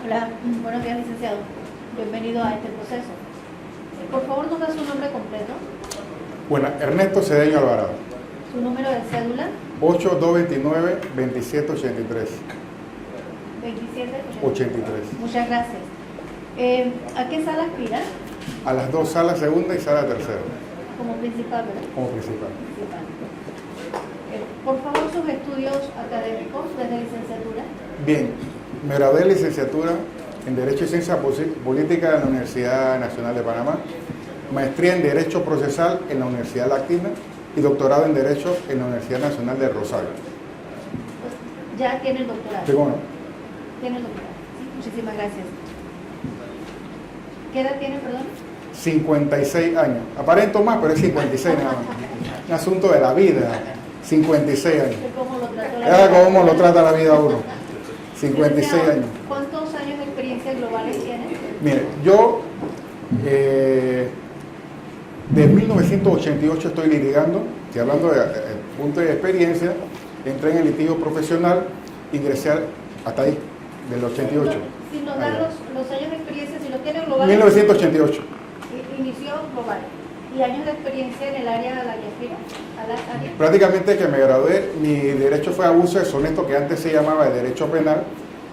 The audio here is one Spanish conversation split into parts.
Hola, buenos días, licenciado. Bienvenido a este proceso. Por favor, nos da su nombre completo. Bueno, Ernesto Cedeño Alvarado. Su número de cédula. 8229-2783. 2783. Muchas gracias. ¿A qué sala aspira? A las dos salas segunda y sala tercera. Como principal, ¿verdad? Como principal. Por favor, sus estudios académicos desde licenciatura. Bien, me gradué de licenciatura en Derecho y Ciencia Política en la Universidad Nacional de Panamá, maestría en Derecho Procesal en la Universidad Latina y doctorado en Derecho en la Universidad Nacional de Rosario. Ya tiene el doctorado. Sí, bueno. Tiene el doctorado. Sí, muchísimas gracias. ¿Qué edad tiene, perdón? 56 años. Aparento más, pero es 56 nada más. Un asunto de la vida. 56 años. ¿Cómo lo trata la vida? ¿Cómo lo trata la vida uno? 56 años. ¿Cuántos años de experiencia globales tiene? Mire, yo de 1988 estoy litigando, estoy hablando de punto de experiencia, entré en el litigio profesional, ingresé hasta ahí, del 88. Si nos dan los años de experiencia, si los tiene globales. 1988. Inició global. ¿Y años de experiencia en el área de la aspira? Prácticamente que me gradué, mi derecho fue abuso deshonesto, que antes se llamaba de derecho penal,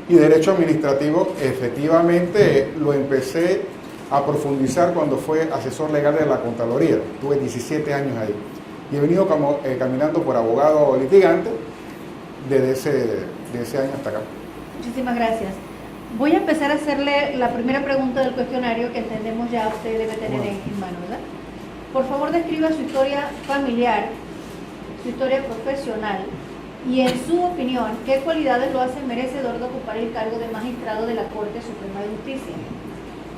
y derecho administrativo, efectivamente lo empecé a profundizar cuando fue asesor legal de la Contraloría. Tuve 17 años ahí. Y he venido caminando por abogado litigante desde ese año hasta acá. Muchísimas gracias. Voy a empezar a hacerle la primera pregunta del cuestionario que entendemos ya usted debe tener en mano, ¿verdad? Por favor, describa su historia familiar, su historia profesional y, en su opinión, qué cualidades lo hacen merecedor de ocupar el cargo de magistrado de la Corte Suprema de Justicia.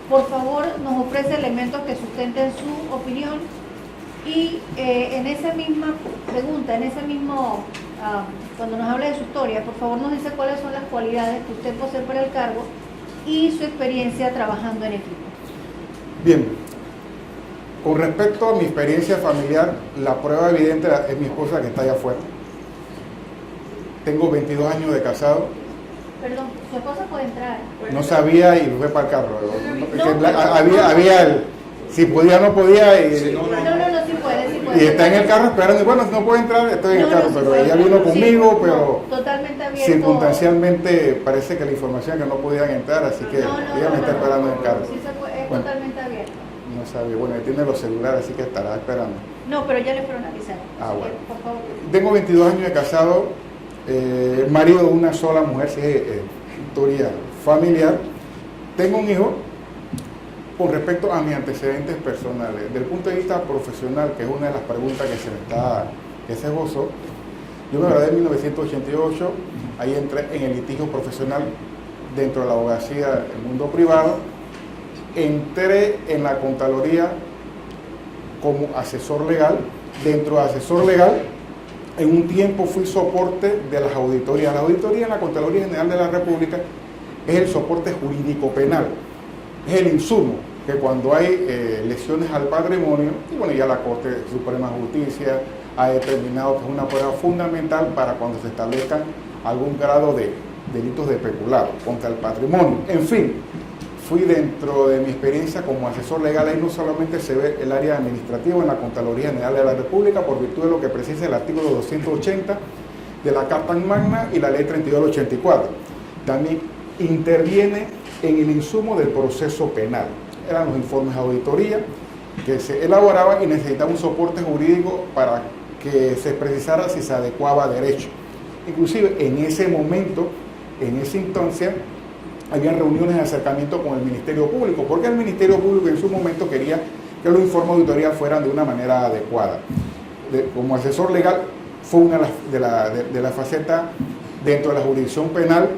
Por favor, nos ofrece elementos que sustenten su opinión y en esa misma pregunta, en ese mismo, cuando nos habla de su historia, por favor nos dice cuáles son las cualidades que usted posee para el cargo y su experiencia trabajando en equipo. Bien. Con respecto a mi experiencia familiar, la prueba evidente es mi esposa que está allá afuera. Tengo 22 años de casado. Perdón, su esposa puede entrar. No sabía y fue para el carro. Había el, si podía, no podía. No, sí puede. Y está en el carro esperando. Y bueno, no puede entrar, estoy en el carro, pero ella vino conmigo, pero totalmente abierto. Circunstancialmente parece que la información que no podían entrar, así que ella me está esperando en el carro. Sí, es totalmente abierto. No sabía, bueno, él tiene los celulares, así que estará esperando. No, pero ya le fueron a avisar. Bueno. Por favor. Tengo 22 años de casado, marido de una sola mujer, sí, historia familiar. Tengo un hijo. Con respecto a mis antecedentes personales, desde el punto de vista profesional, que es una de las preguntas que se esbozó, yo me gradué en 1988, ahí entré en el litigio profesional dentro de la abogacía del mundo privado. Entré en la Contraloría como asesor legal. Dentro de asesor legal, en un tiempo fui soporte de las auditorías. La auditoría en la Contraloría General de la República es el soporte jurídico penal, es el insumo que cuando hay lesiones al patrimonio, y bueno, ya la Corte Suprema de Justicia ha determinado que es una prueba fundamental para cuando se establezcan algún grado de delitos de peculado contra el patrimonio. En fin, fui dentro de mi experiencia como asesor legal, ahí no solamente se ve el área administrativa en la Contraloría General de la República, por virtud de lo que precisa el artículo 280 de la Carta Magna y la Ley 32 del 84. También interviene en el insumo del proceso penal. Eran los informes de auditoría que se elaboraban y necesitaba un soporte jurídico para que se precisara si se adecuaba a derecho. Inclusive en ese momento, en esa instancia, había reuniones de acercamiento con el Ministerio Público, porque el Ministerio Público en su momento quería que los informes de auditoría fueran de una manera adecuada. Como asesor legal fue una de las facetas dentro de la jurisdicción penal,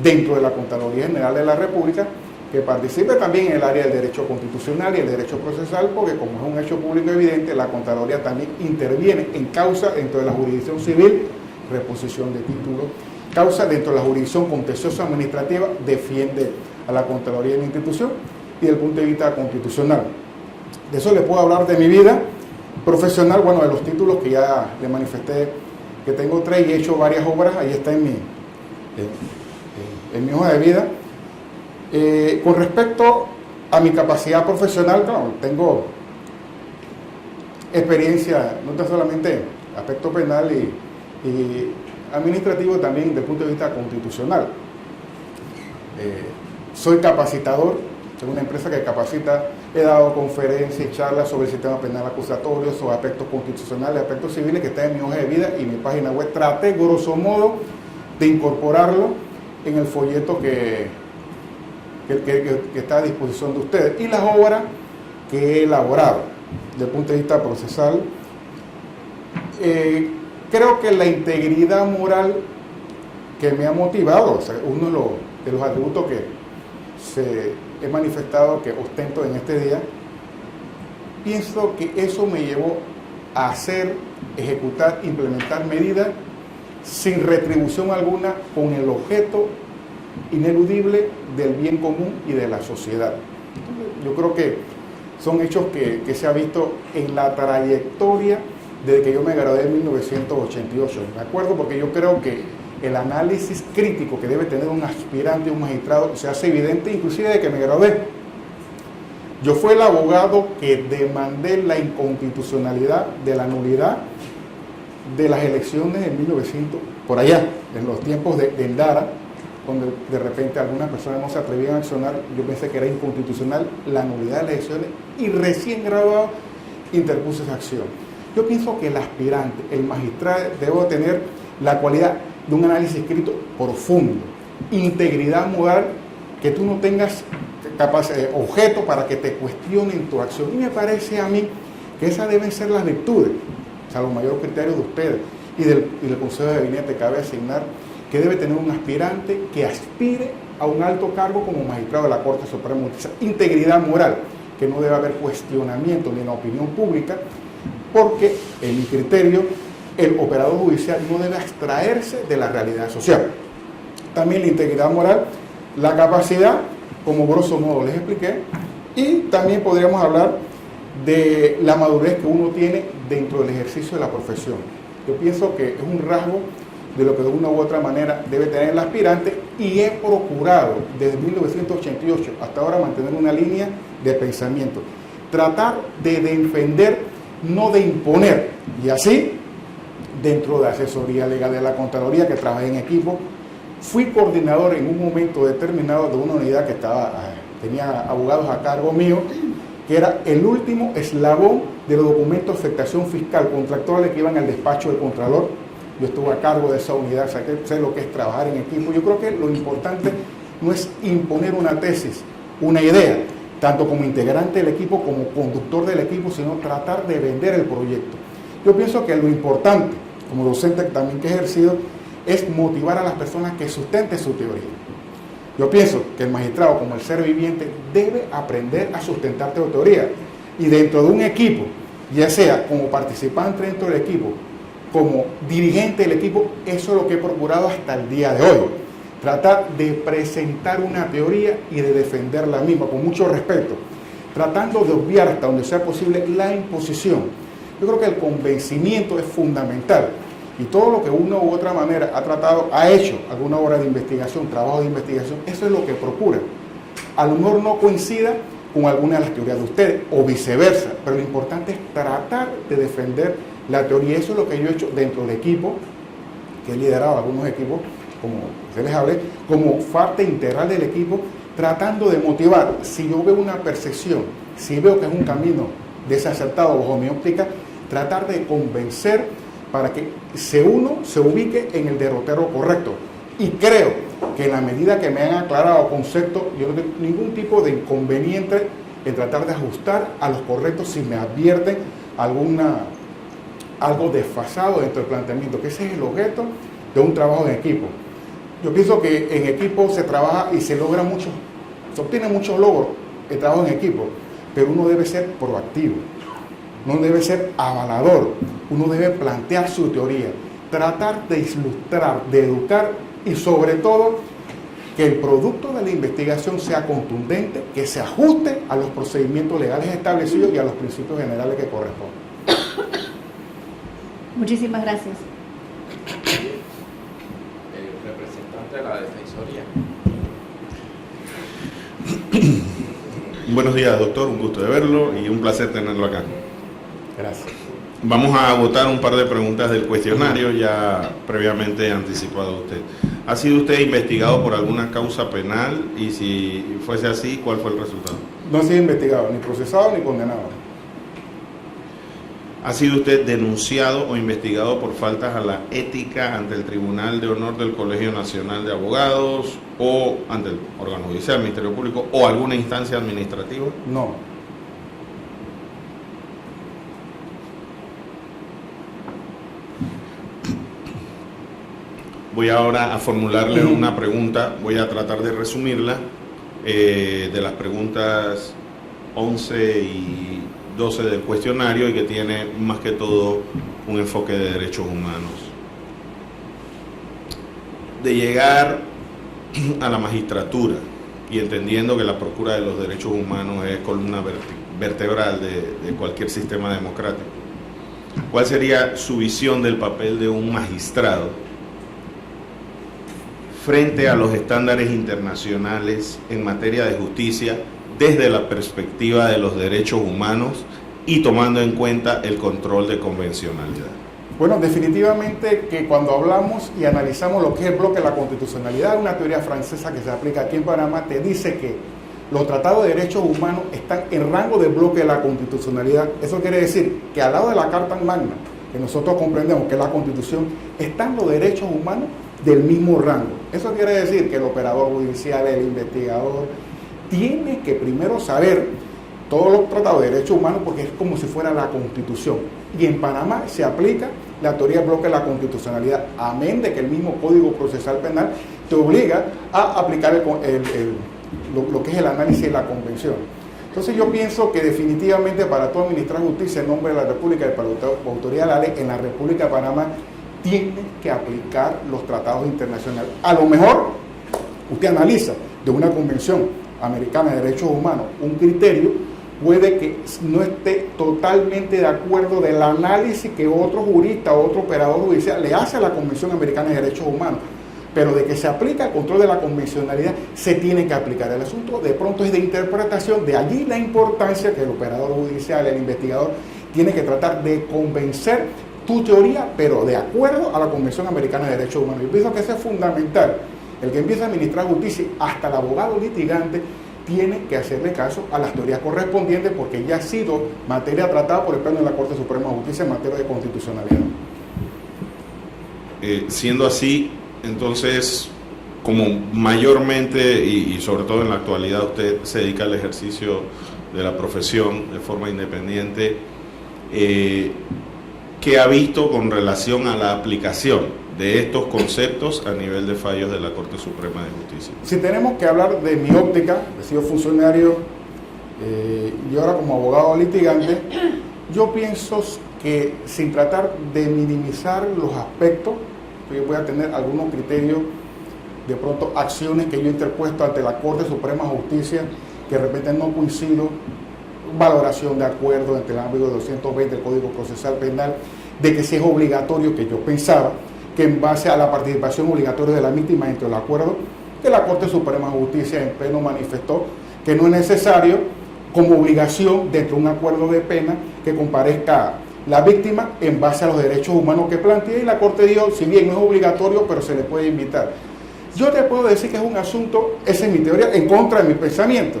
dentro de la Contraloría General de la República, que participe también en el área del derecho constitucional y el derecho procesal, porque como es un hecho público evidente, la Contraloría también interviene en causa dentro de la jurisdicción civil, reposición de títulos, causa dentro de la jurisdicción contencioso administrativa, defiende a la Contraloría de la institución y desde el punto de vista constitucional. De eso les puedo hablar de mi vida profesional, bueno, de los títulos que ya le manifesté, que tengo 3 y he hecho varias obras, ahí está en mi hoja de vida. Con respecto a mi capacidad profesional, no, tengo experiencia no tan solamente en aspecto penal y administrativo, también desde el punto de vista constitucional. Soy capacitador, soy una empresa que capacita, he dado conferencias y charlas sobre el sistema penal acusatorio, sobre aspectos constitucionales, aspectos civiles, que está en mi hoja de vida y mi página web. Traté, grosso modo, de incorporarlo en el folleto que está a disposición de ustedes. Y las obras que he elaborado desde el punto de vista procesal, creo que la integridad moral que me ha motivado, o sea, uno de los atributos que he manifestado, que ostento en este día, pienso que eso me llevó a hacer, ejecutar, implementar medidas sin retribución alguna, con el objeto ineludible del bien común y de la sociedad. Yo creo que son hechos que se ha visto en la trayectoria desde que yo me gradué en 1988. Me acuerdo porque yo creo que el análisis crítico que debe tener un aspirante, un magistrado, se hace evidente inclusive de que me gradué. Yo fui el abogado que demandé la inconstitucionalidad de la nulidad de las elecciones en 1900, por allá, en los tiempos de Endara, donde de repente algunas personas no se atrevían a accionar. Yo pensé que era inconstitucional la nulidad de las elecciones y recién graduado interpuse esa acción. Yo pienso que el aspirante, el magistrado, debe tener la cualidad de un análisis escrito profundo, integridad moral, que tú no tengas objeto para que te cuestionen tu acción. Y me parece a mí que esas deben ser las virtudes, o sea, los mayores criterios de ustedes y del Consejo de Gabinete que cabe asignar, que debe tener un aspirante que aspire a un alto cargo como magistrado de la Corte Suprema de Justicia. Integridad moral, que no debe haber cuestionamiento ni en la opinión pública, porque en mi criterio el operador judicial no debe abstraerse de la realidad social. También la integridad moral, la capacidad, como grosso modo les expliqué, y también podríamos hablar de la madurez que uno tiene dentro del ejercicio de la profesión. Yo pienso que es un rasgo de lo que de una u otra manera debe tener el aspirante, y he procurado desde 1988 hasta ahora mantener una línea de pensamiento, tratar de defender, no de imponer, y así dentro de asesoría legal de la Contraloría, que trabajé en equipo, fui coordinador en un momento determinado de una unidad que tenía abogados a cargo mío, que era el último eslabón de los documentos de afectación fiscal contractuales que iban al despacho del Contralor. Yo estuve a cargo de esa unidad, o sea, que sé lo que es trabajar en equipo. Yo creo que lo importante no es imponer una tesis, una idea, tanto como integrante del equipo como conductor del equipo, sino tratar de vender el proyecto. Yo pienso que lo importante, como docente también que he ejercido, es motivar a las personas que sustenten su teoría. Yo pienso que el magistrado, como el ser viviente, debe aprender a sustentar tu teoría. Y dentro de un equipo, ya sea como participante dentro del equipo, como dirigente del equipo, eso es lo que he procurado hasta el día de hoy. Tratar de presentar una teoría y de defender la misma con mucho respeto, tratando de obviar hasta donde sea posible la imposición. Yo creo que el convencimiento es fundamental, y todo lo que una u otra manera ha hecho alguna obra de investigación, trabajo de investigación, eso es lo que procura. A lo mejor no coincida con alguna de las teorías de ustedes o viceversa, pero lo importante es tratar de defender la teoría. Eso es lo que yo he hecho dentro del equipo, que he liderado algunos equipos, como se les hablé, como parte integral del equipo, tratando de motivar. Si yo veo una percepción, si veo que es un camino desacertado bajo mi óptica, tratar de convencer para que uno se ubique en el derrotero correcto. Y creo que en la medida que me han aclarado conceptos, yo no tengo ningún tipo de inconveniente en tratar de ajustar a los correctos si me advierten algo desfasado dentro del planteamiento, que ese es el objeto de un trabajo en equipo. Yo pienso que en equipo se trabaja y se obtiene muchos logros el trabajo en equipo, pero uno debe ser proactivo, no debe ser avalador, uno debe plantear su teoría, tratar de ilustrar, de educar, y sobre todo que el producto de la investigación sea contundente, que se ajuste a los procedimientos legales establecidos y a los principios generales que corresponden. Muchísimas gracias. El representante de la Defensoría. Buenos días, doctor. Un gusto de verlo y un placer tenerlo acá. Gracias. Vamos a agotar un par de preguntas del cuestionario ya previamente anticipado usted. ¿Ha sido usted investigado por alguna causa penal? Y si fuese así, ¿cuál fue el resultado? No he sido investigado, ni procesado ni condenado. ¿Ha sido usted denunciado o investigado por faltas a la ética ante el Tribunal de Honor del Colegio Nacional de Abogados o ante el órgano judicial, Ministerio Público o alguna instancia administrativa? No. Voy ahora a formularle una pregunta, voy a tratar de resumirla, de las preguntas 11 y 12 del cuestionario y que tiene más que todo un enfoque de derechos humanos. De llegar a la magistratura y entendiendo que la procura de los derechos humanos es columna vertebral de cualquier sistema democrático, ¿cuál sería su visión del papel de un magistrado frente a los estándares internacionales en materia de justicia desde la perspectiva de los derechos humanos y tomando en cuenta el control de convencionalidad? Bueno, definitivamente que cuando hablamos y analizamos lo que es el bloque de la constitucionalidad, una teoría francesa que se aplica aquí en Panamá, te dice que los tratados de derechos humanos están en rango de bloque de la constitucionalidad. Eso quiere decir que al lado de la Carta Magna, que nosotros comprendemos que es la Constitución, están los derechos humanos del mismo rango. Eso quiere decir que el operador judicial, el investigador, tiene que primero saber todos los tratados de derechos humanos porque es como si fuera la Constitución. Y en Panamá se aplica la teoría del bloque de la constitucionalidad, amén de que el mismo Código Procesal Penal te obliga a aplicar lo que es el análisis de la convención. Entonces yo pienso que definitivamente para tú administrar justicia en nombre de la República y para la autoridad de la ley en la República de Panamá, tiene que aplicar los tratados internacionales. A lo mejor usted analiza de una convención americana de derechos humanos un criterio, puede que no esté totalmente de acuerdo del análisis que otro jurista o otro operador judicial le hace a la Convención Americana de Derechos Humanos, pero de que se aplica el control de la convencionalidad, se tiene que aplicar. El asunto de pronto es de interpretación, de allí la importancia que el operador judicial, el investigador, tiene que tratar de convencer tu teoría, pero de acuerdo a la Convención Americana de Derechos Humanos. Yo pienso que eso es fundamental. El que empieza a administrar justicia, hasta el abogado litigante, tiene que hacerle caso a las teorías correspondientes porque ya ha sido materia tratada por el Pleno de la Corte Suprema de Justicia en materia de constitucionalidad. Siendo así, entonces, como mayormente y sobre todo en la actualidad usted se dedica al ejercicio de la profesión de forma independiente, ¿qué ha visto con relación a la aplicación de estos conceptos a nivel de fallos de la Corte Suprema de Justicia? Si tenemos que hablar de mi óptica, he sido funcionario y ahora como abogado litigante, yo pienso que sin tratar de minimizar los aspectos, yo voy a tener algunos criterios, de pronto acciones que yo he interpuesto ante la Corte Suprema de Justicia que de repente no coincido, valoración de acuerdo entre el ámbito de 220 del Código Procesal Penal, de que si es obligatorio, que yo pensaba que en base a la participación obligatoria de la víctima dentro del acuerdo, que la Corte Suprema de Justicia en pleno manifestó que no es necesario como obligación dentro de un acuerdo de pena que comparezca la víctima en base a los derechos humanos que plantea, y la Corte dijo, si bien no es obligatorio, pero se le puede invitar. Yo te puedo decir que es un asunto, esa es mi teoría, en contra de mi pensamiento.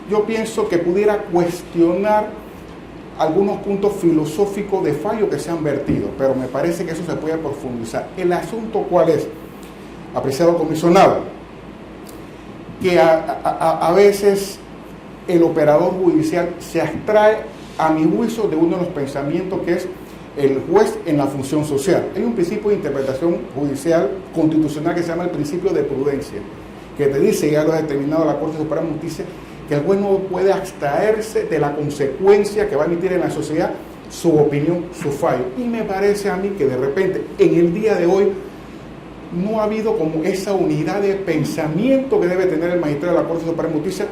Yo pienso que pudiera cuestionar algunos puntos filosóficos de fallo que se han vertido, pero me parece que eso se puede profundizar. ¿El asunto cuál es? Apreciado comisionado, que a veces el operador judicial se abstrae, a mi juicio, de uno de los pensamientos que es el juez en la función social. Hay un principio de interpretación judicial constitucional que se llama el principio de prudencia, que te dice, ya lo ha determinado la Corte Suprema de Justicia, que el juez no puede abstraerse de la consecuencia que va a emitir en la sociedad su opinión, su fallo. Y me parece a mí que de repente, en el día de hoy, no ha habido como esa unidad de pensamiento que debe tener el magistrado de la Corte Suprema de Justicia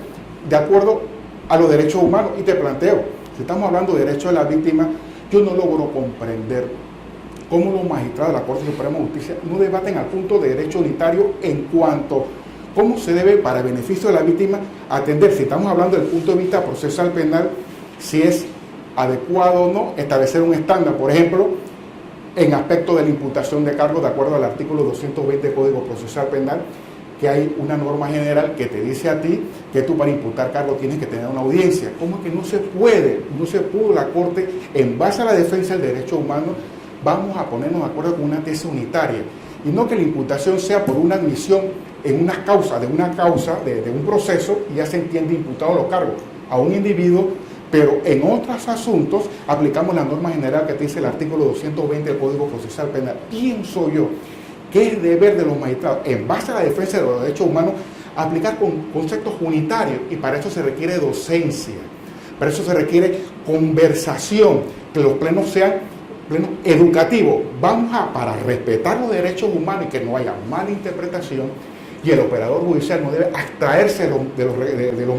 de acuerdo a los derechos humanos. Y te planteo, si estamos hablando de derechos de la víctima, yo no logro comprender cómo los magistrados de la Corte Suprema de Justicia no debaten al punto de derecho unitario en cuanto cómo se debe, para beneficio de la víctima, atender, si estamos hablando del punto de vista procesal penal, si es adecuado o no establecer un estándar, por ejemplo, en aspecto de la imputación de cargos, de acuerdo al artículo 220 del Código Procesal Penal, que hay una norma general que te dice a ti que tú para imputar cargos tienes que tener una audiencia. ¿Cómo es que no se pudo la Corte, en base a la defensa del derecho humano, vamos a ponernos de acuerdo con una tesis unitaria? Y no que la imputación sea por una admisión en una causa, de un proceso, y ya se entiende imputado los cargos a un individuo, pero en otros asuntos aplicamos la norma general que te dice el artículo 220 del Código Procesal Penal. Pienso yo que es deber de los magistrados, en base a la defensa de los derechos humanos, aplicar conceptos unitarios, y para eso se requiere docencia, para eso se requiere conversación, que los plenos sean plenos educativos. Para respetar los derechos humanos y que no haya mala interpretación, y el operador judicial no debe abstraerse de los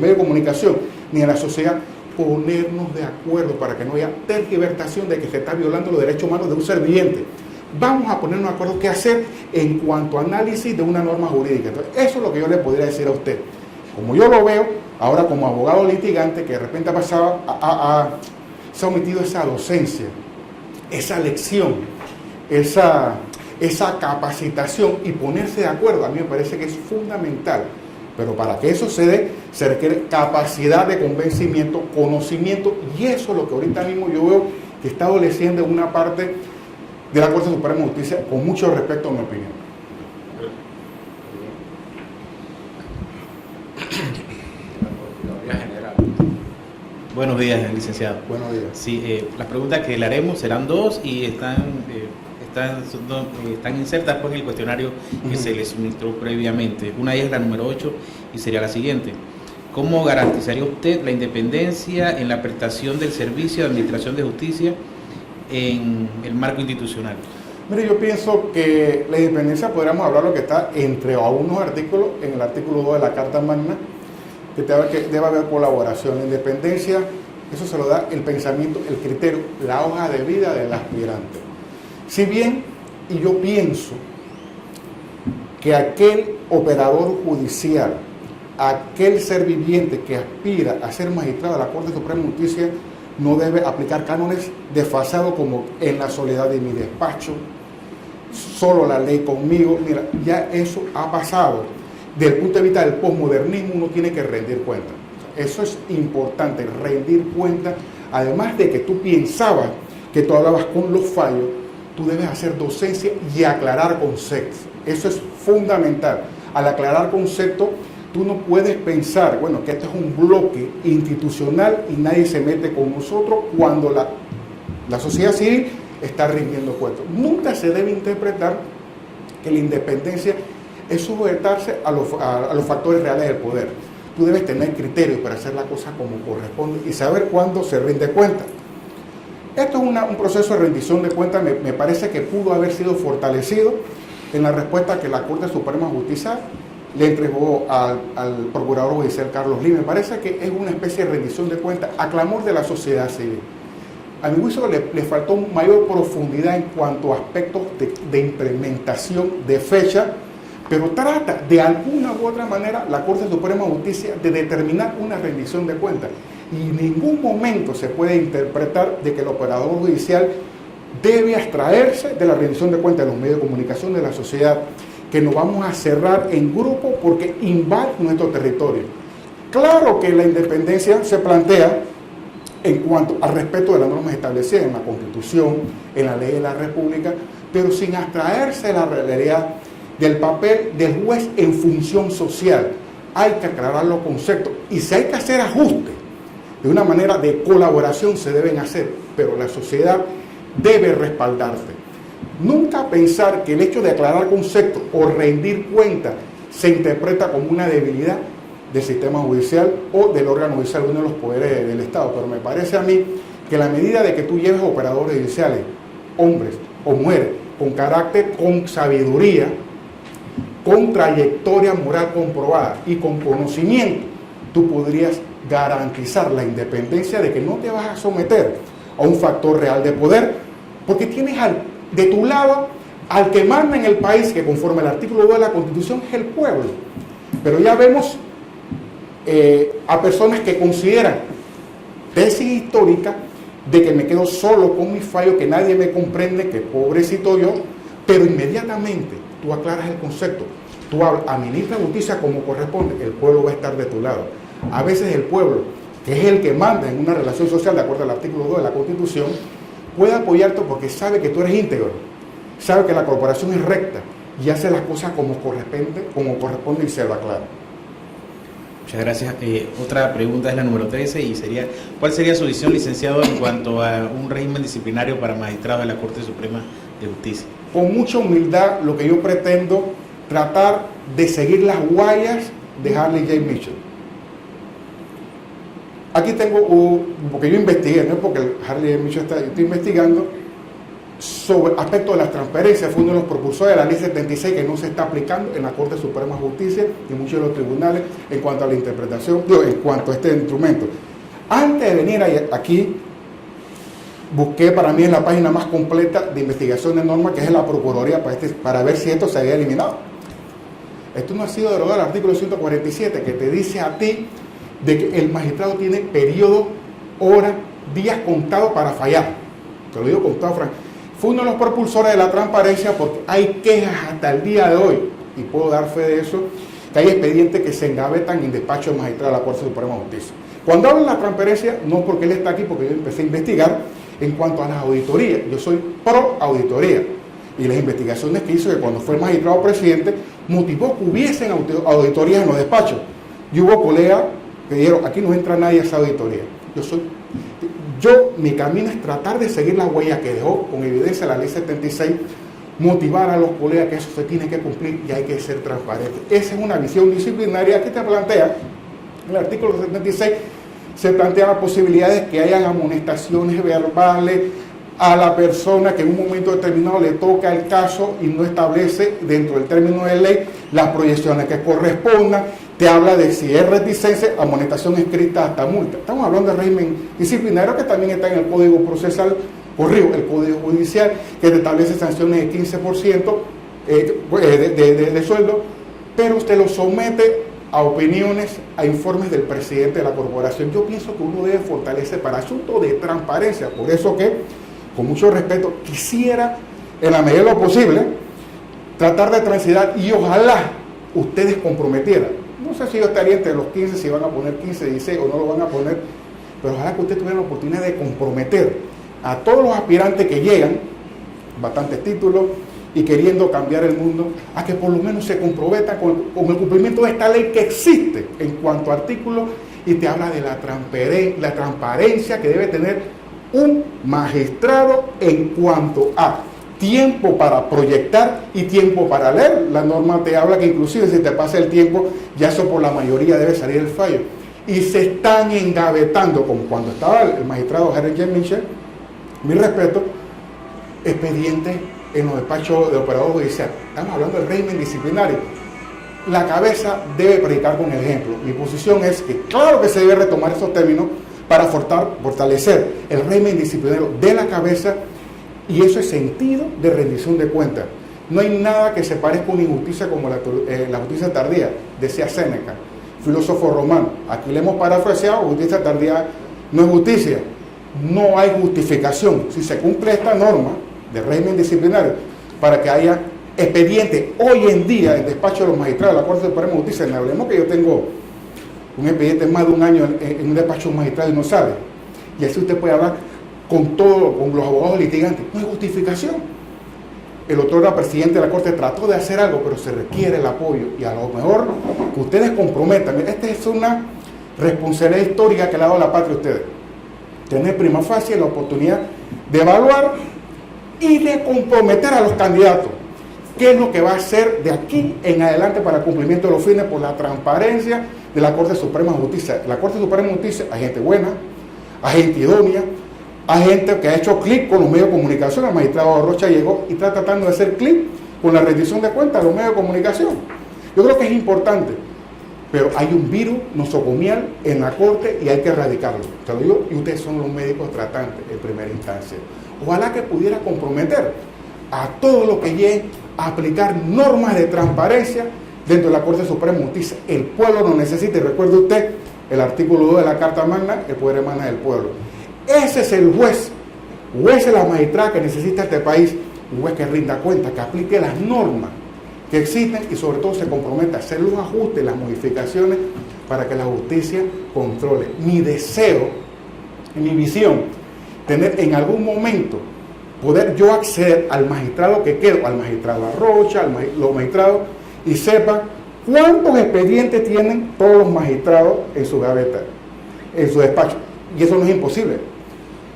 medios de comunicación ni de la sociedad, ponernos de acuerdo para que no haya tergiversación de que se está violando los derechos humanos de un ser viviente. Vamos a ponernos de acuerdo qué hacer en cuanto a análisis de una norma jurídica. Entonces, eso es lo que yo le podría decir a usted. Como yo lo veo, ahora como abogado litigante, que de repente se ha omitido esa docencia, esa lección, esa capacitación y ponerse de acuerdo, a mí me parece que es fundamental. Pero para que eso se dé, se requiere capacidad de convencimiento, conocimiento, y eso es lo que ahorita mismo yo veo que está adoleciendo en una parte de la Corte Suprema de Justicia, con mucho respeto a mi opinión. Buenos días, licenciado. Buenos días. Sí, las preguntas que le haremos serán dos y están insertas pues, en el cuestionario que se les suministró previamente. Una es la número 8 y sería la siguiente. ¿Cómo garantizaría usted la independencia en la prestación del servicio de administración de justicia en el marco institucional? Mire, yo pienso que la independencia, podríamos hablar lo que está entre algunos artículos, en el artículo 2 de la Carta Magna, que debe haber colaboración. La independencia, eso se lo da el pensamiento, el criterio, la hoja de vida del aspirante. Si bien, y yo pienso que aquel operador judicial, aquel ser viviente que aspira a ser magistrado de la Corte Suprema de Justicia, no debe aplicar cánones desfasados como en la soledad de mi despacho, solo la ley conmigo. Mira, ya eso ha pasado. Desde el punto de vista del posmodernismo, uno tiene que rendir cuenta. Eso es importante, rendir cuenta. Además de que tú pensabas que tú hablabas con los fallos, tú debes hacer docencia y aclarar conceptos. Eso es fundamental. Al aclarar conceptos, tú no puedes pensar, bueno, que esto es un bloque institucional y nadie se mete con nosotros cuando la sociedad civil está rindiendo cuentas. Nunca se debe interpretar que la independencia es sujetarse a los factores reales del poder. Tú debes tener criterios para hacer la cosa como corresponde y saber cuándo se rinde cuenta. Esto es un proceso de rendición de cuentas, me parece que pudo haber sido fortalecido en la respuesta que la Corte Suprema de Justicia le entregó al Procurador Judicial Carlos Lim. Me parece que es una especie de rendición de cuentas a clamor de la sociedad civil. A mi juicio le faltó mayor profundidad en cuanto a aspectos de implementación, de fecha, pero trata de alguna u otra manera la Corte Suprema de Justicia de determinar una rendición de cuentas. Y en ningún momento se puede interpretar de que el operador judicial debe abstraerse de la rendición de cuentas de los medios de comunicación de la sociedad, que nos vamos a cerrar en grupo porque invade nuestro territorio. Claro que la independencia se plantea en cuanto al respeto de las normas establecidas en la Constitución, en la ley de la República, pero sin abstraerse de la realidad del papel del juez en función social. Hay que aclarar los conceptos y si hay que hacer ajustes de una manera de colaboración se deben hacer, pero la sociedad debe respaldarse. Nunca pensar que el hecho de aclarar conceptos o rendir cuentas se interpreta como una debilidad del sistema judicial o del órgano judicial, uno de los poderes del Estado. Pero me parece a mí que la medida de que tú lleves operadores judiciales, hombres o mujeres, con carácter, con sabiduría, con trayectoria moral comprobada y con conocimiento, tú podrías garantizar la independencia de que no te vas a someter a un factor real de poder, porque tienes de tu lado al que manda en el país, que conforme al artículo 2 de la Constitución es el pueblo. Pero ya vemos a personas que consideran tesis histórica de que me quedo solo con mi fallo, que nadie me comprende, que pobrecito yo, pero inmediatamente tú aclaras el concepto, tú administras justicia como corresponde, el pueblo va a estar de tu lado. A veces el pueblo, que es el que manda en una relación social de acuerdo al artículo 2 de la Constitución, puede apoyarte porque sabe que tú eres íntegro, sabe que la corporación es recta y hace las cosas como corresponde y se lo aclara. Muchas gracias. Otra pregunta es la número 13 y sería, ¿cuál sería su visión, licenciado, en cuanto a un régimen disciplinario para magistrados de la Corte Suprema de Justicia? Con mucha humildad, lo que yo pretendo, tratar de seguir las huellas de Harley J. Mitchell. Aquí tengo, porque yo investigué, no es porque Harley J. Mitchell estoy investigando, sobre aspecto de la transparencia. Fue uno de los propulsores de la Ley 76 que no se está aplicando en la Corte Suprema de Justicia y muchos de los tribunales en cuanto a la interpretación, en cuanto a este instrumento. Antes de venir aquí, busqué para mí en la página más completa de investigación de normas, que es la Procuraduría, para ver si esto se había eliminado. Esto no ha sido derogado el artículo 147, que te dice a ti de que el magistrado tiene periodo, horas, días contados para fallar. Te lo digo contado, Frank. Fue uno de los propulsores de la transparencia porque hay quejas hasta el día de hoy, y puedo dar fe de eso, que hay expedientes que se engavetan en despacho de magistrado de la Corte Suprema de Justicia. Cuando hablo de la transparencia, no es porque él está aquí, porque yo empecé a investigar en cuanto a las auditorías. Yo soy pro auditoría. Y las investigaciones que hizo, que cuando fue magistrado presidente, motivó que hubiesen auditorías en los despachos. Y hubo colegas que dijeron, aquí no entra nadie a esa auditoría. Mi camino es tratar de seguir la huella que dejó con evidencia la Ley 76, motivar a los colegas que eso se tiene que cumplir y hay que ser transparente. Esa es una visión disciplinaria que te plantea. En el artículo 76 se plantea la posibilidad de que hayan amonestaciones verbales a la persona que en un momento determinado le toca el caso y no establece dentro del término de ley las proyecciones que correspondan. Te habla de si es reticencia, amonestación escrita hasta multa. Estamos hablando de régimen disciplinario que también está en el Código Procesal, el Código Judicial, que te establece sanciones de 15% de sueldo, pero usted lo somete a opiniones, a informes del presidente de la corporación. Yo pienso que uno debe fortalecer para asuntos de transparencia, por eso que, con mucho respeto, quisiera, en la medida de lo posible, tratar de transitar y ojalá ustedes comprometieran. No sé si yo estaría entre los 15, si van a poner 15, 16 o no lo van a poner, pero ojalá que ustedes tuvieran la oportunidad de comprometer a todos los aspirantes que llegan, bastantes títulos, y queriendo cambiar el mundo, a que por lo menos se comprometan con el cumplimiento de esta ley que existe en cuanto a artículos y te habla de la transparencia que debe tener un magistrado en cuanto a tiempo para proyectar y tiempo para leer. La norma te habla que inclusive si te pasa el tiempo, ya eso por la mayoría debe salir el fallo. Y se están engavetando, como cuando estaba el magistrado Harry J. Mitchell, mi respeto, expedientes en los despachos de operador judicial. Estamos hablando del régimen disciplinario. La cabeza debe predicar con el ejemplo. Mi posición es que claro que se debe retomar esos términos para fortalecer el régimen disciplinario de la cabeza, y eso es sentido de rendición de cuentas. No hay nada que se parezca a una injusticia como la justicia tardía, decía Séneca, filósofo romano. Aquí le hemos parafraseado, justicia tardía no es justicia. No hay justificación. Si se cumple esta norma de régimen disciplinario para que haya expedientes hoy en día en despacho de los magistrados de la Corte Suprema de Justicia, no hablemos que yo tengo un expediente más de un año en un despacho de un magistrado y no sabe. Y así usted puede hablar con los abogados litigantes. No hay justificación. El otro presidente de la Corte trató de hacer algo, pero se requiere el apoyo y a lo mejor que ustedes comprometan. Esta es una responsabilidad histórica que le ha dado la patria a ustedes. Tener prima facie la oportunidad de evaluar y de comprometer a los candidatos. ¿Qué es lo que va a hacer de aquí en adelante para el cumplimiento de los fines por la transparencia de la Corte Suprema de Justicia? La Corte Suprema de Justicia hay gente buena, hay gente idónea, hay gente que ha hecho clic con los medios de comunicación. El magistrado Rocha llegó y está tratando de hacer clic con la rendición de cuentas de los medios de comunicación. Yo creo que es importante, pero hay un virus nosocomial en la Corte y hay que erradicarlo. Te lo digo, y ustedes son los médicos tratantes en primera instancia. Ojalá que pudiera comprometer a todos los que lleguen a aplicar normas de transparencia dentro de la Corte Suprema de Justicia. El pueblo lo necesita, y recuerde usted el artículo 2 de la Carta Magna, el poder emana del pueblo. Ese es el juez es la magistrada que necesita este país, un juez que rinda cuenta, que aplique las normas que existen y sobre todo se comprometa a hacer los ajustes, las modificaciones para que la justicia controle. Mi deseo, mi visión, tener en algún momento, poder yo acceder al magistrado que quiero, al magistrado Arrocha, los magistrados, y sepa cuántos expedientes tienen todos los magistrados en su gaveta, en su despacho. Y eso no es imposible.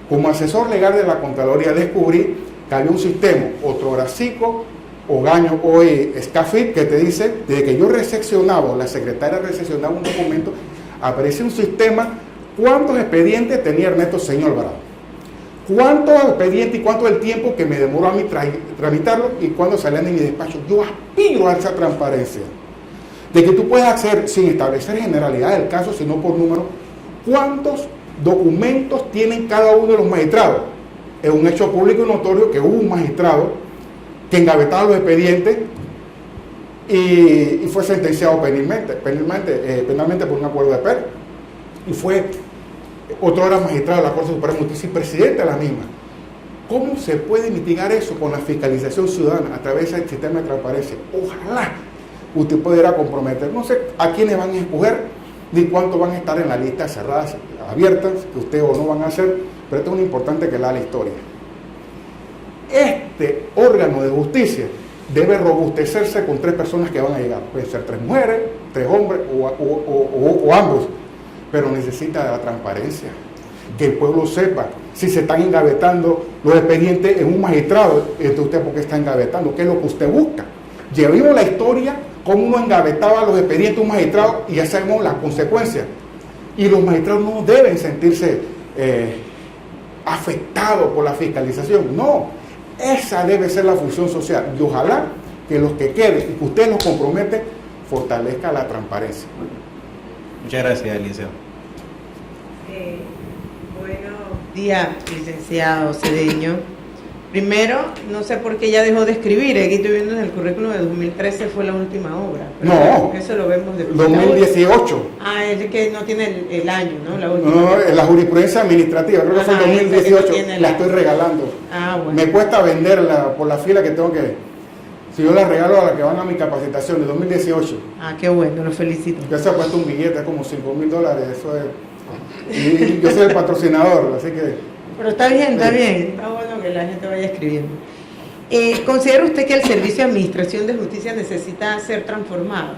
Como asesor legal de la Contraloría descubrí que había un sistema, otro Cico, Ogaño, hoy Scafit, que te dice, desde que yo recepcionaba, o la secretaria recepcionaba un documento, aparece un sistema, cuántos expedientes tenía Ernesto Señor Bravo, cuántos expedientes y cuánto el tiempo que me demoró a mí tramitarlo y cuándo salían de mi despacho. Yo aspiro a esa transparencia, de que tú puedas acceder sin establecer generalidad del caso, sino por número, cuántos documentos tienen cada uno de los magistrados. Es un hecho público y notorio que hubo un magistrado que engavetaba los expedientes y fue sentenciado penalmente por un acuerdo de pena. Y fue otro era magistrado de la Corte Suprema de Justicia y presidente de la misma. ¿Cómo se puede mitigar eso con la fiscalización ciudadana a través del sistema de transparencia? Ojalá usted pudiera comprometer, no sé a quiénes van a escoger, ni cuántos van a estar en la lista cerradas, abiertas, que usted o no van a hacer, pero esto es muy importante que lea la historia. Este órgano de justicia debe robustecerse con 3 personas que van a llegar. Pueden ser 3 mujeres, 3 hombres o ambos, pero necesita de la transparencia, que el pueblo sepa si se están engavetando los expedientes en un magistrado. Entonces usted, ¿por qué está engavetando? ¿Qué es lo que usted busca? Llevamos la historia, cómo uno engavetaba los expedientes de un magistrado y ya sabemos las consecuencias. Y los magistrados no deben sentirse afectados por la fiscalización. No, esa debe ser la función social. Y ojalá que los que queden y que usted los compromete, fortalezca la transparencia. Muchas gracias, licenciado. Buenos días, licenciado Cedeño. Primero, no sé por qué ya dejó de escribir. Aquí estoy viendo en el currículum de 2013 fue la última obra. No, eso lo vemos después. 2018. Ah, es que no tiene el año, ¿no? La última. No, la jurisprudencia administrativa, creo que fue en 2018. La estoy regalando. Ah, bueno. Me cuesta venderla por la fila que tengo que. Si yo la regalo a la que van a mi capacitación de 2018. Ah, qué bueno, lo felicito. Ya se ha puesto un billete, es como $5,000. Eso es. Y yo soy el patrocinador, así que. Pero está bien, está bien. Está bueno que la gente vaya escribiendo. ¿Considera usted que el Servicio de Administración de Justicia necesita ser transformado?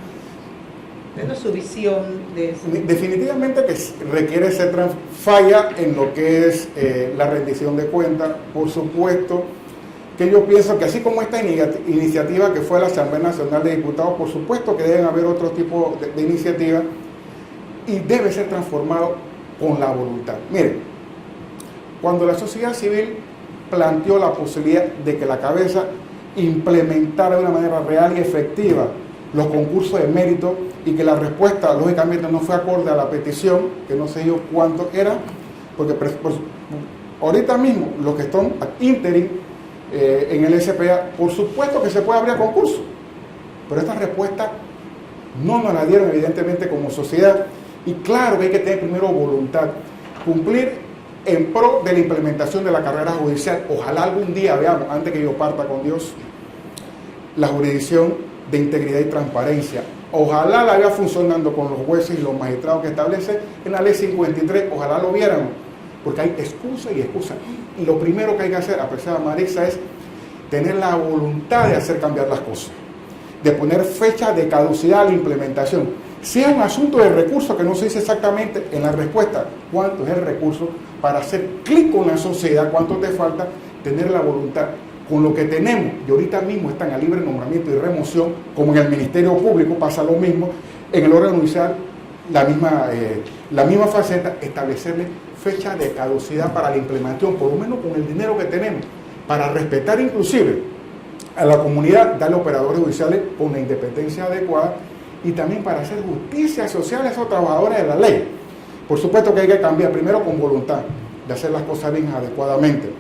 Denos su visión de eso. Definitivamente que requiere ser falla en lo que es la rendición de cuentas. Por supuesto que yo pienso que así como esta iniciativa que fue la Asamblea Nacional de Diputados, por supuesto que deben haber otro tipo de iniciativas y debe ser transformado con la voluntad. Miren, cuando la sociedad civil planteó la posibilidad de que la cabeza implementara de una manera real y efectiva los concursos de mérito y que la respuesta lógicamente no fue acorde a la petición, que no sé yo cuánto era, porque ahorita mismo los que están interim en el SPA, por supuesto que se puede abrir concurso, pero esta respuesta no nos la dieron evidentemente como sociedad. Y claro que hay que tener primero voluntad, cumplir en pro de la implementación de la carrera judicial. Ojalá algún día veamos, antes que yo parta con Dios, la jurisdicción de integridad y transparencia. Ojalá la vea funcionando con los jueces y los magistrados que establece en la ley 53, ojalá lo vieran, porque hay excusa y excusa. Y lo primero que hay que hacer, apreciada Marisa, es tener la voluntad de hacer cambiar las cosas, de poner fecha de caducidad a la implementación. Si es un asunto de recursos que no se dice exactamente en la respuesta cuánto es el recurso, para hacer clic con la sociedad, cuánto te falta, tener la voluntad con lo que tenemos, y ahorita mismo están a libre nombramiento y remoción, como en el Ministerio Público pasa lo mismo, en el órgano judicial la misma faceta, establecerle fecha de caducidad para la implementación, por lo menos con el dinero que tenemos, para respetar inclusive a la comunidad, darle operadores judiciales con la independencia adecuada, y también para hacer justicia social a esos trabajadores de la ley. Por supuesto que hay que cambiar primero con voluntad de hacer las cosas bien adecuadamente.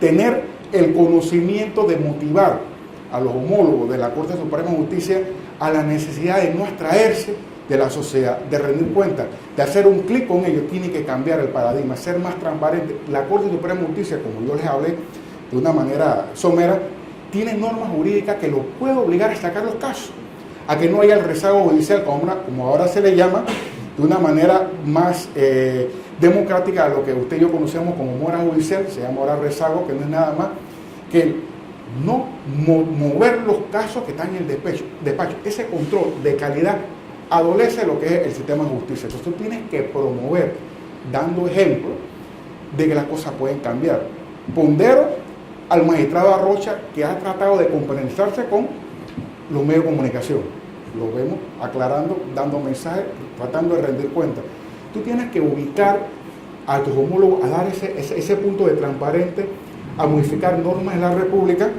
Tener el conocimiento de motivar a los homólogos de la Corte Suprema de Justicia a la necesidad de no abstraerse de la sociedad, de rendir cuenta, de hacer un clic con ellos. Tiene que cambiar el paradigma, ser más transparente. La Corte Suprema de Justicia, como yo les hablé de una manera somera, tiene normas jurídicas que lo puede obligar a sacar los casos, a que no haya el rezago judicial, como ahora se le llama, de una manera más democrática a lo que usted y yo conocemos como mora judicial. Se llama ahora rezago, que no es nada más que no mover los casos que están en el despacho. Ese control de calidad adolece de lo que es el sistema de justicia. Entonces tú tienes que promover, dando ejemplo de que las cosas pueden cambiar. Pondero al magistrado Arrocha, que ha tratado de compensarse con los medios de comunicación. Lo vemos aclarando, dando mensajes, tratando de rendir cuenta. Tú tienes que ubicar a tus homólogos, a dar ese punto de transparente, a modificar normas en la República,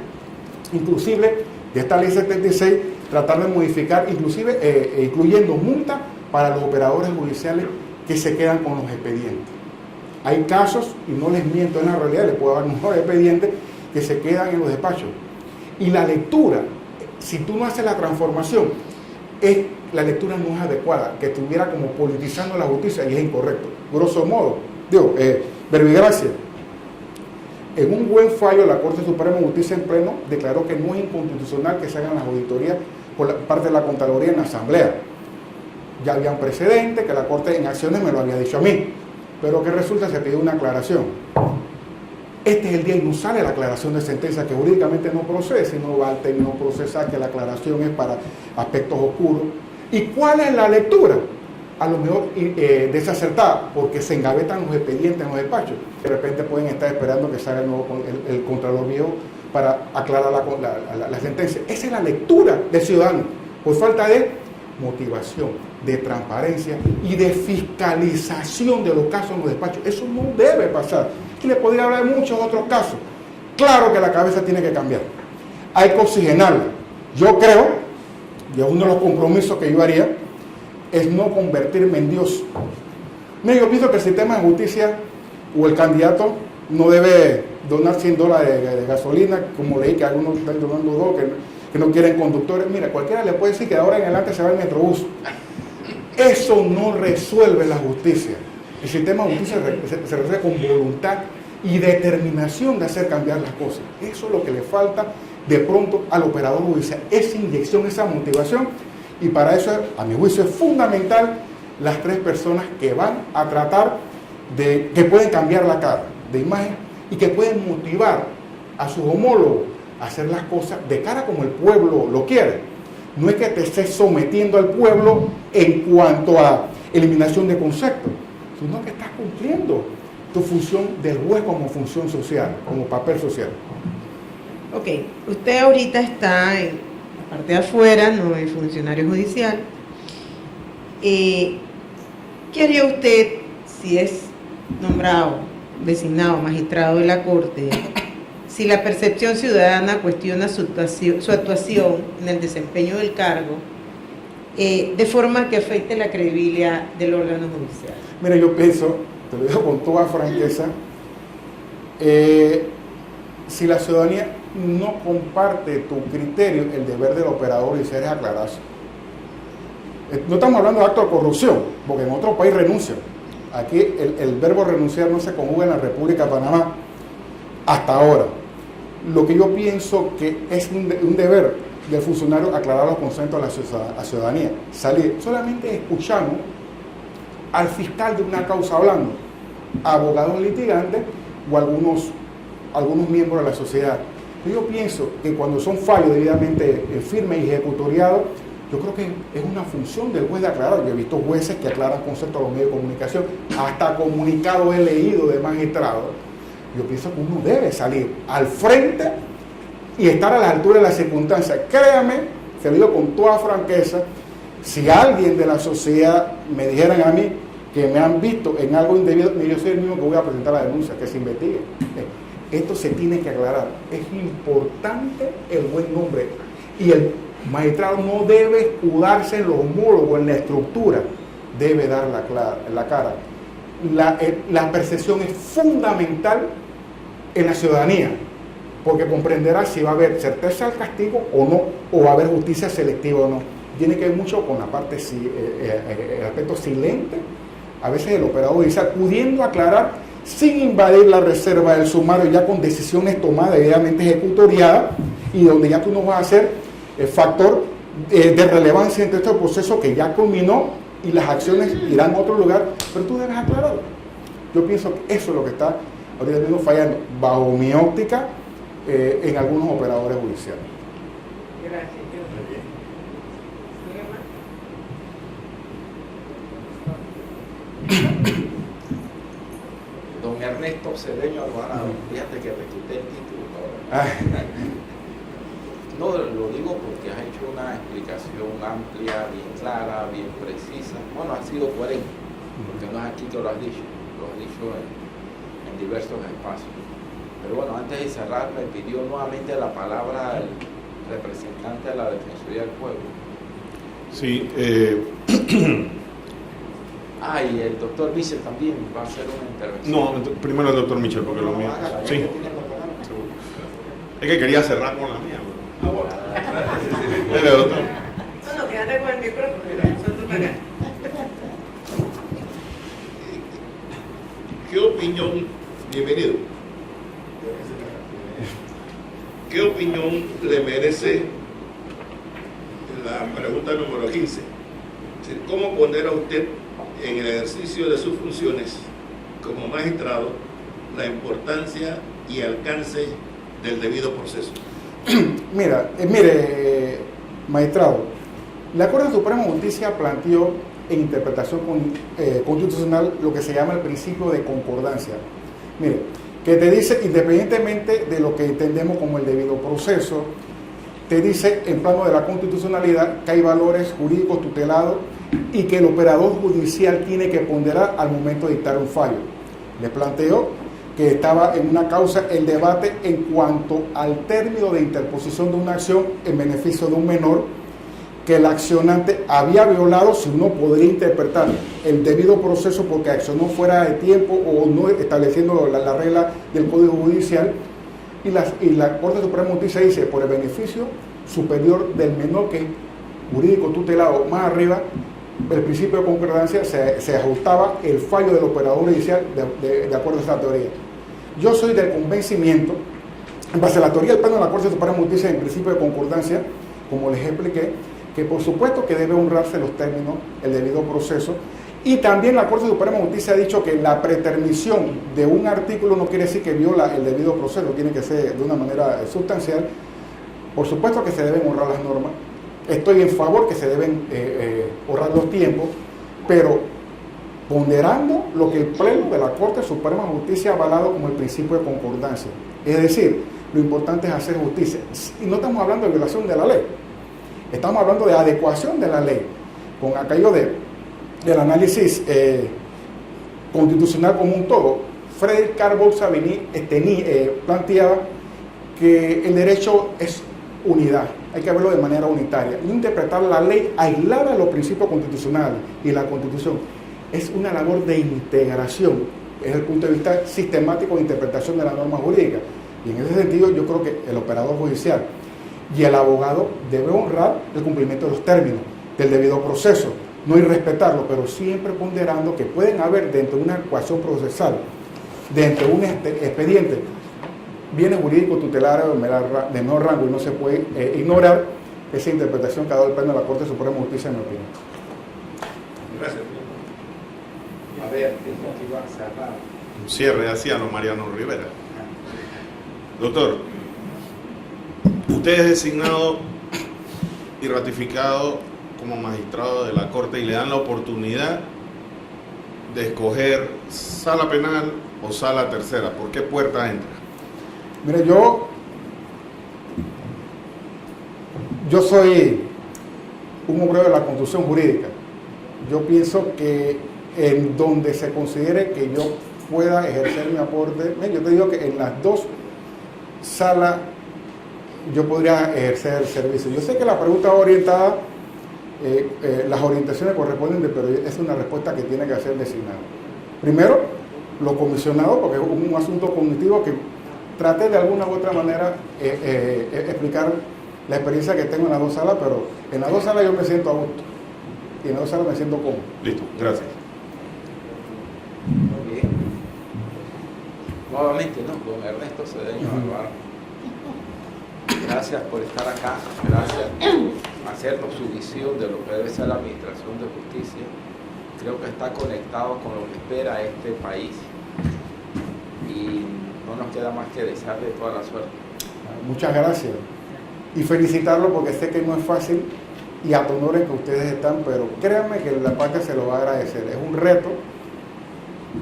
inclusive de esta ley 76, tratar de modificar, inclusive incluyendo multa para los operadores judiciales que se quedan con los expedientes. Hay casos, y no les miento, en la realidad les puedo dar mejores expedientes, que se quedan en los despachos. Y la lectura, si tú no haces la transformación, la lectura no es adecuada, que estuviera como politizando la justicia, y es incorrecto. Grosso modo, verbigracia. En un buen fallo, la Corte Suprema de Justicia en pleno declaró que no es inconstitucional que se hagan las auditorías por parte de la Contraloría en la Asamblea. Ya habían precedentes, que la Corte en acciones me lo había dicho a mí, pero que resulta se pidió una aclaración. Este es el día y no sale la aclaración de sentencia, que jurídicamente no procede, sino va al término procesal, que la aclaración es para aspectos oscuros. ¿Y cuál es la lectura? A lo mejor desacertada, porque se engavetan los expedientes en los despachos. De repente pueden estar esperando que salga el Contralor Viejo para aclarar la sentencia. Esa es la lectura del ciudadano, por falta de motivación, de transparencia y de fiscalización de los casos en los despachos. Eso no debe pasar. Y le podría hablar de muchos otros casos. Claro que la cabeza tiene que cambiar. Hay que oxigenarla. Yo creo, y es uno de los compromisos que yo haría, es no convertirme en Dios. Mira, yo pienso que el sistema de justicia o el candidato no debe donar $100 de gasolina, como leí que algunos están donando 2, que no quieren conductores. Mira, cualquiera le puede decir que de ahora en adelante se va el metrobús. Eso no resuelve la justicia. El sistema de justicia se resuelve con voluntad y determinación de hacer cambiar las cosas. Eso es lo que le falta de pronto al operador judicial, esa inyección, esa motivación. Y para eso, a mi juicio, es fundamental las 3 personas que van a tratar que pueden cambiar la cara de imagen y que pueden motivar a sus homólogos a hacer las cosas de cara como el pueblo lo quiere. No es que te estés sometiendo al pueblo en cuanto a eliminación de conceptos, sino que estás cumpliendo tu función del juez como función social, como papel social. Ok, usted ahorita está en la parte de afuera, no es funcionario judicial. ¿Qué haría usted si es nombrado, designado magistrado de la Corte, si la percepción ciudadana cuestiona su actuación en el desempeño del cargo, de forma que afecte la credibilidad del órgano judicial? Mira, yo pienso, te lo digo con toda franqueza, si la ciudadanía no comparte tu criterio, el deber del operador judicial es aclararse. No estamos hablando de acto de corrupción, porque en otro país renuncian. Aquí el verbo renunciar no se conjuga en la República de Panamá hasta ahora. Lo que yo pienso que es un deber del funcionario aclarar los conceptos a la ciudadanía. Salir, solamente escuchamos al fiscal de una causa hablando, abogados litigantes o algunos miembros de la sociedad. Yo pienso que cuando son fallos debidamente firmes y ejecutoriados, yo creo que es una función del juez de aclarar. Yo he visto jueces que aclaran conceptos a los medios de comunicación, hasta comunicados he leído de magistrados. Yo pienso que uno debe salir al frente y estar a la altura de las circunstancias. Créame, se lo digo con toda franqueza, si alguien de la sociedad me dijeran a mí que me han visto en algo indebido, yo soy el mismo que voy a presentar la denuncia, que se investigue. Esto se tiene que aclarar. Es importante el buen nombre. Y el magistrado no debe escudarse en los homólogos, en la estructura. Debe dar la cara. La percepción es fundamental en la ciudadanía, porque comprenderá si va a haber certeza del castigo o no, o va a haber justicia selectiva o no. tiene que ver mucho con la parte, el aspecto silente, a veces el operador judicial, pudiendo aclarar sin invadir la reserva del sumario, ya con decisiones tomadas debidamente ejecutoriadas, y donde ya tú no vas a ser el factor de relevancia entre este proceso que ya culminó y las acciones irán a otro lugar, pero tú debes aclararlo. Yo pienso que eso es lo que está ahorita mismo fallando, bajo mi óptica, en algunos operadores judiciales. Gracias. Don Ernesto Cedeño Alvarado, fíjate que te quité el título ahora. No, lo digo porque has hecho una explicación amplia, bien clara, bien precisa. Bueno, ha sido coherente, porque no es aquí que lo has dicho en diversos espacios. Pero bueno, antes de cerrar, me pidió nuevamente la palabra el representante de la Defensoría del Pueblo. Sí, Y el doctor Michel también va a hacer una intervención. no, primero el doctor Michel, porque lo mío. Hágala, ya Sí, que tiene la palabra. es que quería cerrar con la mía. Dele, doctor. No, quédate con el micrófono, nosotros para acá. ¿Qué opinión, bienvenido, qué opinión le merece la pregunta número 15? Es decir, ¿cómo pondera usted en el ejercicio de sus funciones como magistrado la importancia y alcance del debido proceso? Mire, magistrado, la Corte Suprema de Justicia planteó en interpretación constitucional lo que se llama el principio de concordancia. Mire, que te dice, independientemente de lo que entendemos como el debido proceso, te dice en plano de la constitucionalidad que hay valores jurídicos tutelados y que el operador judicial tiene que ponderar al momento de dictar un fallo. Le planteó que estaba en una causa el debate en cuanto al término de interposición de una acción en beneficio de un menor que el accionante había violado, si uno podría interpretar el debido proceso porque accionó fuera de tiempo o no estableciendo la regla del Código Judicial, y la Corte Suprema de Justicia dice, por el beneficio superior del menor que jurídico tutelado más arriba, el principio de concordancia se ajustaba el fallo del operador judicial de acuerdo a esa teoría. Yo soy del convencimiento, en base a la teoría del plano de la Corte Suprema de Justicia en principio de concordancia, como les expliqué, que por supuesto que debe honrarse los términos, el debido proceso, y también la Corte Suprema de Justicia ha dicho que la pretermisión de un artículo no quiere decir que viola el debido proceso, tiene que ser de una manera sustancial. Por supuesto que se deben honrar las normas, estoy en favor que se deben honrar los tiempos, pero ponderando lo que el Pleno de la Corte Suprema de Justicia ha avalado como el principio de concordancia. Es decir, lo importante es hacer justicia. Y no estamos hablando de violación de la ley, estamos hablando de adecuación de la ley, con aquello del análisis constitucional como un todo. Frederick Carbó Savigny planteaba que el derecho es unidad, hay que verlo de manera unitaria, no interpretar la ley aislada de los principios constitucionales y la Constitución. Es una labor de integración desde el punto de vista sistemático de interpretación de la norma jurídica. Y en ese sentido yo creo que el operador judicial y el abogado debe honrar el cumplimiento de los términos del debido proceso, no irrespetarlo, pero siempre ponderando que pueden haber dentro de una ecuación procesal, dentro de un expediente, bienes jurídicos tutelares de menor rango, y no se puede ignorar esa interpretación que ha dado el Pleno de la Corte Suprema de Justicia, en mi opinión. Gracias. A ver, dijo que iba a cerrar. Un cierre hacía Mariano Rivera. Doctor, usted es designado y ratificado como magistrado de la Corte y le dan la oportunidad de escoger sala penal o sala tercera. ¿Por qué puerta entra? Mire, yo soy un obrero de la construcción jurídica. Yo pienso que en donde se considere que yo pueda ejercer mi aporte, yo te digo que en las dos salas yo podría ejercer el servicio. Yo sé que la pregunta va orientada, las orientaciones corresponden, pero es una respuesta que tiene que ser designada. Primero, lo comisionado, porque es un asunto cognitivo que traté de alguna u otra manera explicar la experiencia que tengo en las 2 salas, pero en las 2 salas yo me siento a gusto. Y en las 2 salas me siento cómodo. Listo, gracias. Muy bien. Nuevamente, ¿no? Don Ernesto Cedeño Alvaro. Gracias por estar acá. Gracias por hacernos su visión de lo que debe ser la administración de justicia. Creo que está conectado con lo que espera este país. Y no nos queda más que desearle toda la suerte. Muchas gracias. Y felicitarlo porque sé que no es fácil y a tu honor en que ustedes están, pero créanme que la patria se lo va a agradecer. Es un reto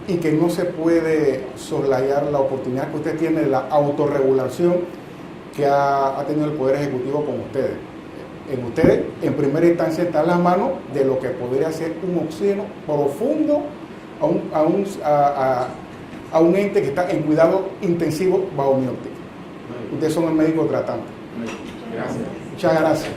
y que no se puede soslayar la oportunidad que usted tiene de la autorregulación que ha tenido el Poder Ejecutivo con ustedes. En ustedes, en primera instancia, está en las manos de lo que podría ser un oxígeno profundo a un ente que está en cuidado intensivo bajo mi óptica. Ustedes son el médico tratante. Gracias. Muchas gracias.